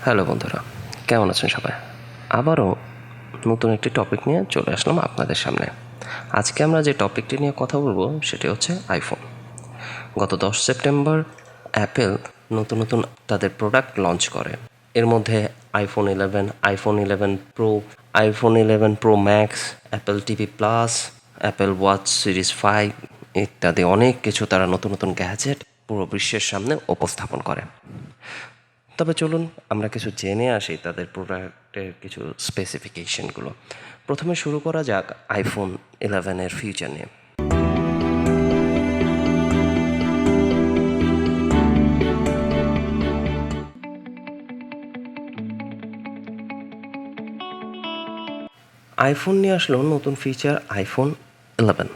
Hello বন্ধুরা, কেমন আছেন সবাই? আবারও নতুন একটি টপিক নিয়ে চলে আসলাম আপনাদের সামনে। আজকে আমরা যে টপিকটি নিয়ে কথা বলবো সেটি হচ্ছে আইফোন। গত 10 সেপ্টেম্বর অ্যাপেল নতুন তাদের প্রোডাক্ট লঞ্চ করে। এর মধ্যে iPhone 11, iPhone 11 pro, iPhone 11 pro max, Apple TV plus, Apple watch series 5 ইত্যাদি অনেক কিছু তারা নতুন গ্যাজেট পুরো বিশ্বের সামনে উপস্থাপন করে। তবে চলুন আমরা কিছু জেনে আসি তাদের প্রোডাক্টের কিছু স্পেসিফিকেশনগুলো। প্রথমে শুরু করা যাক আইফোন 11-এর ফিচার নিয়ে। আইফোন নিয়ে আসলো নতুন ফিচার আইফোন 11।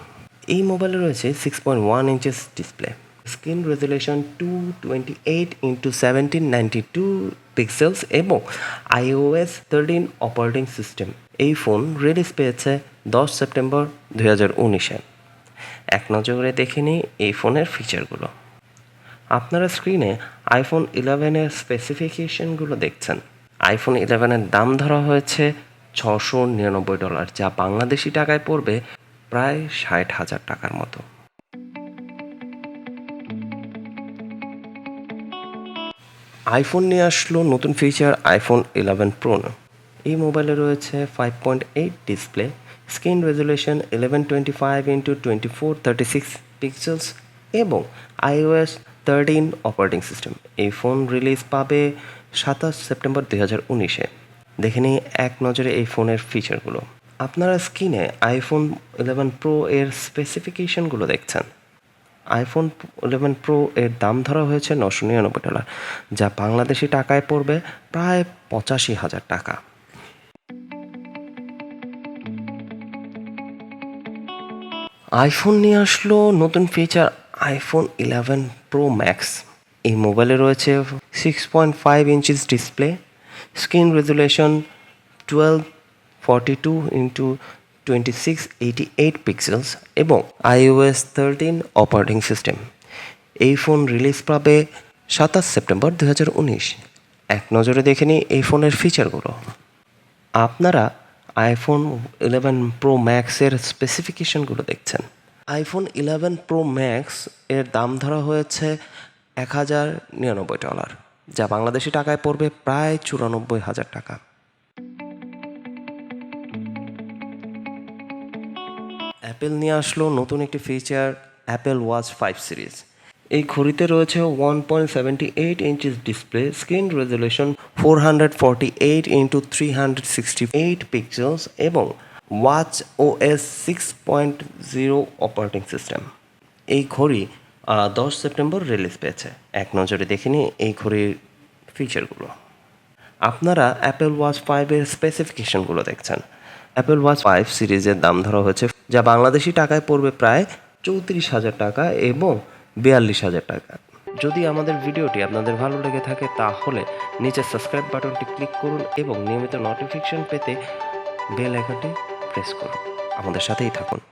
এই মোবাইলে রয়েছে 6.1 inches display, screen resolution 228x1792 pixels এবং iOS 13 অপারেটিং সিস্টেম। এই ফোন রিলিজ পেয়েছে 10 সেপ্টেম্বর 2019-এ। এক নজরে দেখে নিই এই ফোনের ফিচারগুলো। আপনারা স্ক্রিনে আইফোন 11-এর স্পেসিফিকেশনগুলো দেখছেন। আইফোন 11-এর দাম ধরা হয়েছে $699, যা বাংলাদেশি টাকায় পড়বে প্রায় 60,000 টাকার মতো। আইফোন নিয়ে আসলো নতুন ফিচার আইফোন 11 প্রো। এই মোবাইলে রয়েছে 5.8 display, screen resolution 1125x2436 pixels এবং iOS 13 অপারেটিং সিস্টেম। এই ফোন রিলিজ পাবে 27 সেপ্টেম্বর 2019-এ। দেখে নিই এক নজরে এই ফোনের ফিচারগুলো। আপনারা স্ক্রিনে আইফোন 11 প্রো এর স্পেসিফিকেশনগুলো দেখছেন। আইফোন 11 প্রো এর দাম ধরা হয়েছে $999, যা বাংলাদেশি টাকায় পড়বে প্রায় 85,000 টাকা। আইফোন নিয়ে আসলো নতুন ফিচার আইফোন 11 প্রো ম্যাক্স। এই মোবাইলে রয়েছে 6.5 inches display, screen resolution 1242x2688 pixels এবং iOS 13 অপারেটিং সিস্টেম। এই ফোন রিলিজ পাবে 27 সেপ্টেম্বর 2019। এক নজরে দেখে নিই এই ফোনের ফিচারগুলো। আপনারা আইফোন 11 প্রো ম্যাক্সের স্পেসিফিকেশনগুলো দেখছেন। আইফোন 11 প্রো ম্যাক্স এর দাম ধরা হয়েছে $1,099, যা বাংলাদেশি টাকায় পড়বে প্রায় 94,000 টাকা। অ্যাপেল নিয়ে আসলো নতুন একটি ফিচার অ্যাপেল ওয়াচ 5 সিরিজ। এই ঘড়িতে রয়েছে 1.78 inches display, screen resolution 448x368 pixels এবং ওয়াচ OS 6.0 অপারেটিং সিস্টেম। এই ঘড়ি 10 সেপ্টেম্বর রিলিজ পেয়েছে। এক নজরে দেখে নিই এই ঘড়ির ফিচারগুলো। আপনারা অ্যাপেল ওয়াচ 5-এর স্পেসিফিকেশনগুলো দেখছেন। অ্যাপেল ওয়াচ 5 সিরিজের দাম ধরা হয়েছে, যা বাংলাদেশি টাকায় পড়বে প্রায় 34,000 টাকা এবং 42,000 টাকা। যদি আমাদের ভিডিওটি আপনাদের ভালো লেগে থাকে তাহলে নিচে সাবস্ক্রাইব বাটনটি ক্লিক করুন এবং নিয়মিত নোটিফিকেশন পেতে বেল আইকনটি প্রেস করুন। আমাদের সাথেই থাকুন।